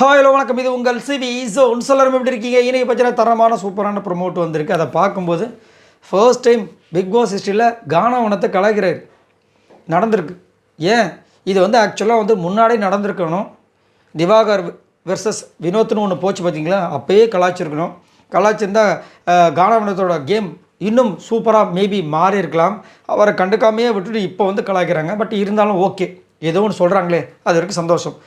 Hi hello வணக்கம். இது உங்கள் சிவி ஜோன். எல்லாரும் எப்படி இருக்கீங்க? இன்றைக்கி பார்த்தீங்கன்னா தரமான சூப்பரான ப்ரொமோட் வந்திருக்கு. அதை பார்க்கும்போது ஃபர்ஸ்ட் டைம் பிக் பாஸ் ஹிஸ்ட்ரியில் கானாவனத்தை கலாய்க்கிறார் நடந்திருக்கு. ஏன் இது ஆக்சுவலாக முன்னாடியே நடந்திருக்கணும். திவாகர் வெர்சஸ் வினோத்னு ஒன்று போச்சு பார்த்தீங்களா, அப்போயே கலாய்ச்சிருக்கணும். கலாய்ச்சிருந்தால் கானாவனத்தோட கேம் இன்னும் சூப்பராக மேபி மாறி இருக்கலாம். அவரை கண்டுக்காமையே விட்டுட்டு இப்போ கலாய்க்கிறாங்க. பட் இருந்தாலும் ஓகே, ஏதோ ஒன்று சொல்கிறாங்களே, அது வரைக்கும் சந்தோஷம்.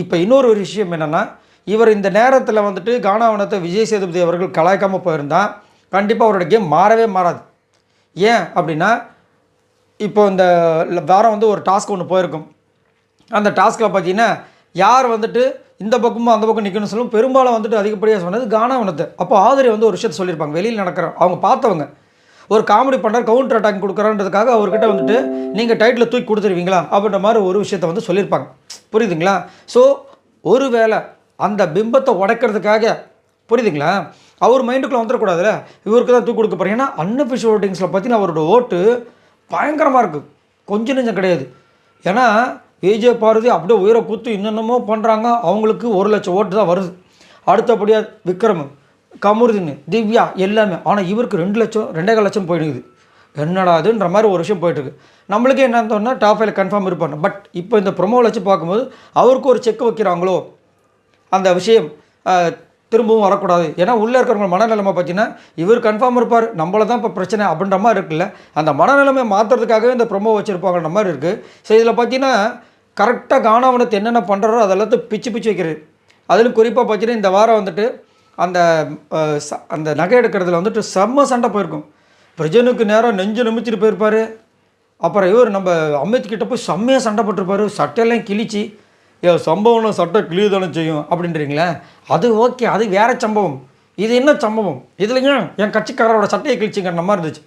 இப்போ இன்னொரு ஒரு விஷயம் என்னென்னா, இவர் இந்த நேரத்தில் கானாவனத்தை விஜய் சேதுபதி அவர்கள் கலாய்க்காமல் போயிருந்தால் கண்டிப்பாக அவரோட கேம் மாறவே மாறாது. ஏன் அப்படின்னா, இப்போ இந்த வாரம் ஒரு டாஸ்க் ஒன்று போயிருக்கும். அந்த டாஸ்கில் பார்த்தீங்கன்னா யார் இந்த பக்கமும் அந்த பக்கம் நிற்கணும்னு சொல்லும். பெரும்பாலும் அதிகப்படியாக சொன்னது கானாவனத்தை. அப்போ ஆதிரி ஒரு விஷயத்தை சொல்லியிருப்பாங்க. வெளியில் நடக்கிற அவங்க பார்த்தவங்க ஒரு காமெடி பண்ணுறாரு, கவுண்டர் அட்டாக் கொடுக்குறான்றதுக்காக அவர்கிட்ட நீங்கள் டைட்டில் தூக்கி கொடுத்துருவீங்களா அப்படின்ற மாதிரி ஒரு விஷயத்தை சொல்லியிருப்பாங்க. புரியுதுங்களா? ஸோ ஒரு வேளை அந்த பிம்பத்தை உடைக்கிறதுக்காக, புரியுதுங்களா, அவர் மைண்டுக்குள்ளே வந்துடக்கூடாதுல்ல, இவருக்கு தான் தூக்கி கொடுக்க போகிறேன். ஏன்னா அன்அஃபிஷியல் ஓட்டிங்ஸில் பார்த்தீங்கன்னா அவரோட ஓட்டு பயங்கரமாக இருக்குது, கொஞ்சம் நெஞ்சம் கிடையாது. ஏன்னா விஜய் பார்வதி அப்படியே உயிரை கூத்து இன்னென்னமோ பண்ணுறாங்க. அவங்களுக்கு 1,00,000 ஓட்டு தான் வருது. அடுத்தபடியாக விக்ரம், கமருதீன், திவ்யா எல்லாமே. ஆனால் இவருக்கு 2,00,000 2,15 லட்சம் போயிடுது. என்னடா அதுன்ற மாதிரி ஒரு விஷயம் போயிட்டுருக்கு. நம்மளுக்கே என்ன தோணுன்னா டாப் 5 கன்ஃபார்ம் இருப்பாங்க. பட் இப்போ இந்த ப்ரொமோவில் வச்சு பார்க்கும்போது அவருக்கு ஒரு செக் வைக்கிறாங்களோ, அந்த விஷயம் திரும்பவும் வரக்கூடாது. ஏன்னா உள்ளே இருக்கிறவங்க மனநிலைமை பார்த்தீங்கன்னா இவர் கன்ஃபார்ம் இருப்பார், நம்மள தான் இப்போ பிரச்சனை அப்படின்ற மாதிரி இருக்குல்ல. அந்த மனநிலைமை மாற்றுறதுக்காகவே இந்த ப்ரொமோ வச்சுருப்பாங்கன்ற மாதிரி இருக்குது. ஸோ இதில் பார்த்தீங்கன்னா கரெக்டாக கானாவனத்தை என்னென்ன பண்ணுறாரோ அதெல்லாத்தையும் பிச்சு வைக்கிறது. அதிலும் குறிப்பாக பார்த்தீங்கன்னா இந்த வாரம் அந்த நகை எடுக்கிறதுல செம்ம சண்டை போயிருக்கும். பிரஜனுக்கு நேரம் நெஞ்சு நிமிச்சிட்டு போயிருப்பார். அப்புறம் இவர் நம்ம அமித் கிட்ட போய் செம்மையாக சண்டை போட்டிருப்பார். சட்டையெல்லாம் கிழிச்சு, சம்பவம் சட்டை கிழிதானே செய்யும் அப்படின்றீங்களே, அது ஓகே, அது வேறு சம்பவம். இது என்ன சம்பவம்? இதுலைங்க என் கட்சிக்காரரோட சட்டையை கிழிச்சிங்கிற மாதிரி இருந்துச்சு.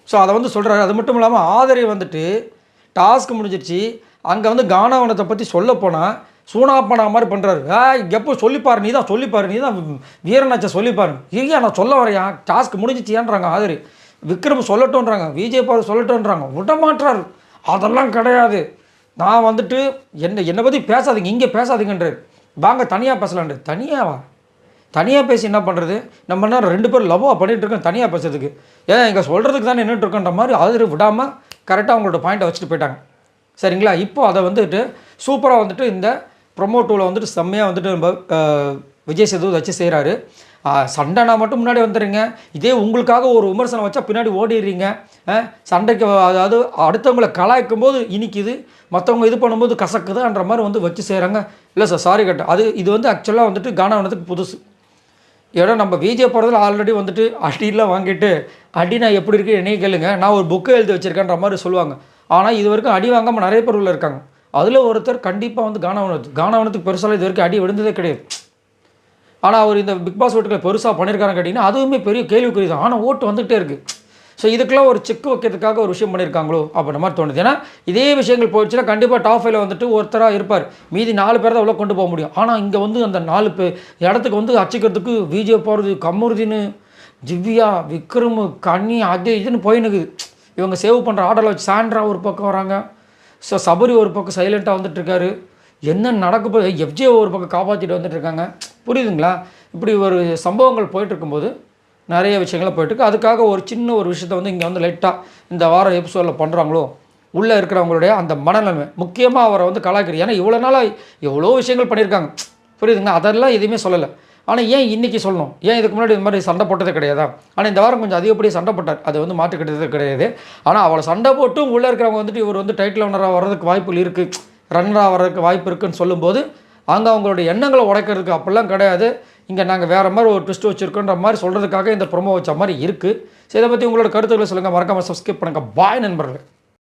ஸோ அதை சொல்கிறாரு. அது மட்டும் இல்லாமல் ஆதரவு டாஸ்க் முடிஞ்சிருச்சு. அங்கே கானாவனத்தை பற்றி சொல்ல போனால் சூனாப்பனா மாதிரி பண்ணுறாரு. எப்போ சொல்லிப்பாரு, நீ தான் வீரனாச்சா சொல்லிப்பாரு. இல்லையா நான் சொல்ல வரையா, டாஸ்க் முடிஞ்சிச்சியான்றாங்க ஆதரி. விக்ரம் சொல்லட்டோன்றாங்க, விஜய் பார்வதி சொல்லட்டோன்றாங்க, விடமாட்டுறாரு. அதெல்லாம் கிடையாது, நான் என்னை பற்றி பேசாதீங்க, இங்கே பேசாதீங்கன்றார். வாங்க தனியாக பேசலான்ட்டு. தனியாக பேசி என்ன பண்ணுறது? நம்ம என்ன 2 பேர் லவ்வாக பண்ணிகிட்ருக்கோம் தனியாக பேசுறதுக்கு? ஏன் இங்கே சொல்கிறதுக்கு தானே நின்றுட்டுருக்கோன்ற மாதிரி ஆதரவு விடாமல் கரெக்டாக அவங்களோட பாயிண்ட்டை வச்சுட்டு போயிட்டாங்க. சரிங்களா? இப்போது அதை சூப்பராக இந்த ப்ரொமோ 2ல் செம்மையாக நம்ம விஜய் சேதுபதி வச்சு செய்கிறாரு. சண்டைனா மட்டும் முன்னாடி வந்துடுறீங்க. இதே உங்களுக்காக ஒரு விமர்சனம் வச்சா பின்னாடி ஓடிடுறீங்க. சண்டைக்கு அதாவது அடுத்தவங்களை கலாய்க்கும் போது இனிக்குது, மற்றவங்க இது பண்ணும்போது கசக்குதுன்ற மாதிரி வச்சு செய்கிறாங்க. இல்லை சார், சாரி கட்ட இது ஆக்சுவலாக கானாவனத்துக்கு புதுசு. ஏன்னா நம்ம விஜய் போகிறதுல ஆல்ரெடி அடியெல்லாம் வாங்கிட்டு அடி நான் எப்படி இருக்குது என்னையே கேளுங்க, நான் ஒரு புக்கை எழுதி வச்சுருக்கேன்ற மாதிரி சொல்லுவாங்க. ஆனால் இது வரைக்கும் அடி வாங்காமல் நிறைய பேர் உள்ள இருக்காங்க. அதில் ஒருத்தர் கண்டிப்பாக கானாவனத்துக்கு பெருசாக இது வரைக்கும் அடி விழுந்ததே கிடையாது. ஆனால் அவர் இந்த பிக் பாஸ் ஓட்டுகளை பெருசாக பண்ணியிருக்காருன்னு கேட்டிங்கன்னா அதுவுமே பெரிய கேள்விக்குறி தான். ஆனால் ஓட்டு வந்துகிட்டே இருக்குது. ஸோ இதுக்கெல்லாம் ஒரு செக் வைக்கிறதுக்காக ஒரு விஷயம் பண்ணியிருக்காங்களோ அப்படின்ற மாதிரி தோணுது. ஏன்னா இதே விஷயங்கள் போயிடுச்சுன்னா கண்டிப்பாக டாப் 5ல் ஒருத்தராக இருப்பார், மீதி 4 பேர் தான் உள்ள கொண்டு போக முடியும். ஆனால் இங்கே அந்த 4 பேர் இடத்துக்கு அச்சிக்கிறதுக்கு விஜய் பார்வதி, கமருதீன், திவ்யா, விக்ரம், கன்னி, அது இதுன்னு போயினுக்குது. இவங்க சேவ் பண்ணுற ஆர்டரில் வச்சு சாண்ட்ரா ஒரு பக்கம் வராங்க. ஸோ சபரி ஒரு பக்கம் சைலண்ட்டாக வந்துட்டுருக்காரு. என்ன நடக்க போய் எஃப்ஜே ஒரு பக்கம் காப்பாற்றிட்டு வந்துட்டுருக்காங்க. புரியுதுங்களா? இப்படி ஒரு சம்பவங்கள் போயிட்டுருக்கும்போது நிறைய விஷயங்கள்லாம் போயிட்டுருக்கு. அதுக்காக ஒரு சின்ன ஒரு விஷயத்தை இங்கே லைட்டாக இந்த வாரம் எபிசோடில் பண்ணுறாங்களோ, உள்ளே இருக்கிறவங்களுடைய அந்த மனநிலைமை முக்கியமாக அவரை கலாய்க்கிறது. ஏன்னா இவ்வளோ நாளாக எவ்வளோ விஷயங்கள் பண்ணியிருக்காங்க. புரியுதுங்களா? அதெல்லாம் எதுவுமே சொல்லலை. ஆனால் ஏன் இன்றைக்கி சொல்லணும்? ஏன் இதுக்கு முன்னாடி இந்த மாதிரி சண்டை போட்டதே கிடையாதா? ஆனால் இந்த வாரம் கொஞ்சம் அதிகப்படியாக சண்டை போட்டார். அது மாற்றுக்கிட்டதே கிடையாது. ஆனால் அவளை சண்டை போட்டும் உள்ளே இருக்கிறவங்க இவர் டைட்டில் ஓனராக வர்றதுக்கு வாய்ப்புகள் இருக்குது, ரன்னராக வர்றதுக்கு வாய்ப்பு இருக்குதுன்னு சொல்லும்போது அங்கே அவங்களுடைய எண்ணங்களை உடைக்கிறதுக்கு அப்படிலாம் கிடையாது. இங்கே நாங்கள் வேறு மாதிரி ஒரு ட்விஸ்ட் வச்சுருக்கோன்ற மாதிரி சொல்கிறதுக்காக இந்த ப்ரொமோ வச்ச மாதிரி இருக்குது. ஸோ இதை பற்றி உங்களோட கருத்துக்களை சொல்லுங்கள். மறக்காமல் சப்ஸ்கிரைப் பண்ணுங்கள். பாய் நண்பர்கள்.